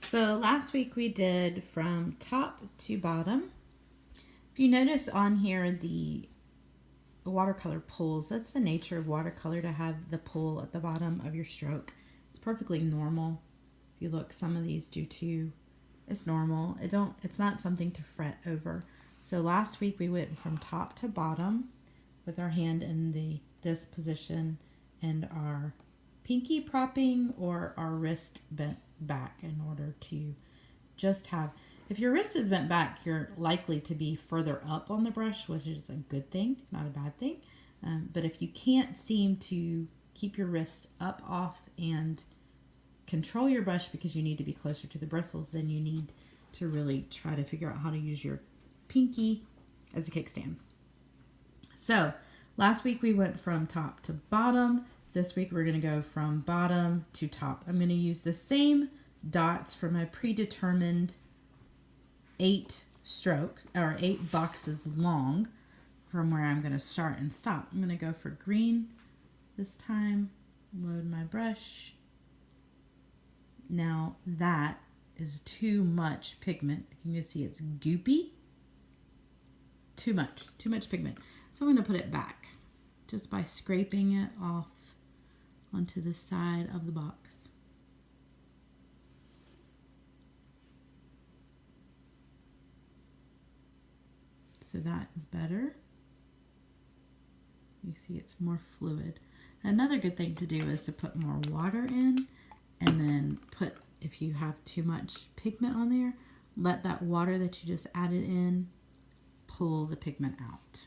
So last week we did from top to bottom. If you notice on here the watercolor pulls, that's the nature of watercolor, to have the pull at the bottom of your stroke. It's perfectly normal. If you look, some of these do too. It's normal. It's not something to fret over. So last week we went from top to bottom with our hand in this position and our pinky propping or our wrist bent back in order to just have, if your wrist is bent back, you're likely to be further up on the brush, which is a good thing, not a bad thing. But if you can't seem to keep your wrist up, off, and control your brush because you need to be closer to the bristles, then you need to really try to figure out how to use your pinky as a kickstand. So last week we went from top to bottom. This week we're going to go from bottom to top. I'm going to use the same dots for my predetermined 8 strokes, or 8 boxes long, from where I'm going to start and stop. I'm going to go for green this time, load my brush. Now that is too much pigment. You can see it's goopy. Too much pigment. So I'm going to put it back just by scraping it off onto the side of the box. So that is better. You see it's more fluid. Another good thing to do is to put more water in, and then put, if you have too much pigment on there, let that water that you just added in pull the pigment out.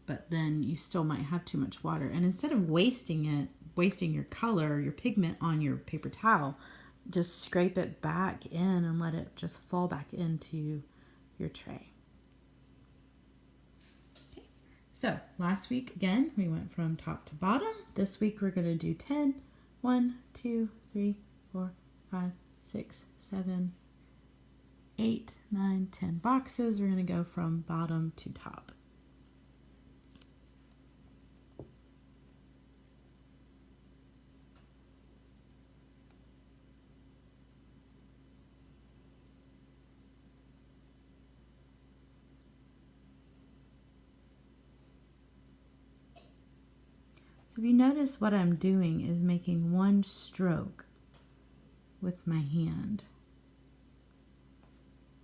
But then you still might have too much water. And instead of wasting your color, your pigment on your paper towel, just scrape it back in and let it just fall back into your tray. Okay. So last week, again, we went from top to bottom. This week we're going to do 10. 1, 2, 3, 4, 5, 6, 7, 8, 9, 10 boxes. We're going to go from bottom to top. So if you notice, what I'm doing is making one stroke with my hand.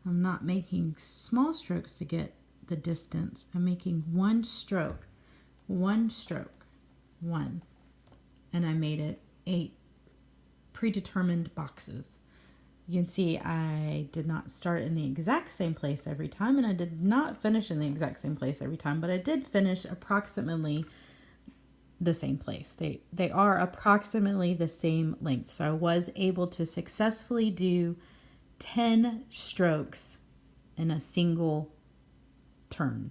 I'm not making small strokes to get the distance. I'm making one stroke, one. And I made it 8 predetermined boxes. You can see I did not start in the exact same place every time, and I did not finish in the exact same place every time, but I did finish approximately the same place. They are approximately the same length. So I was able to successfully do 10 strokes in a single turn.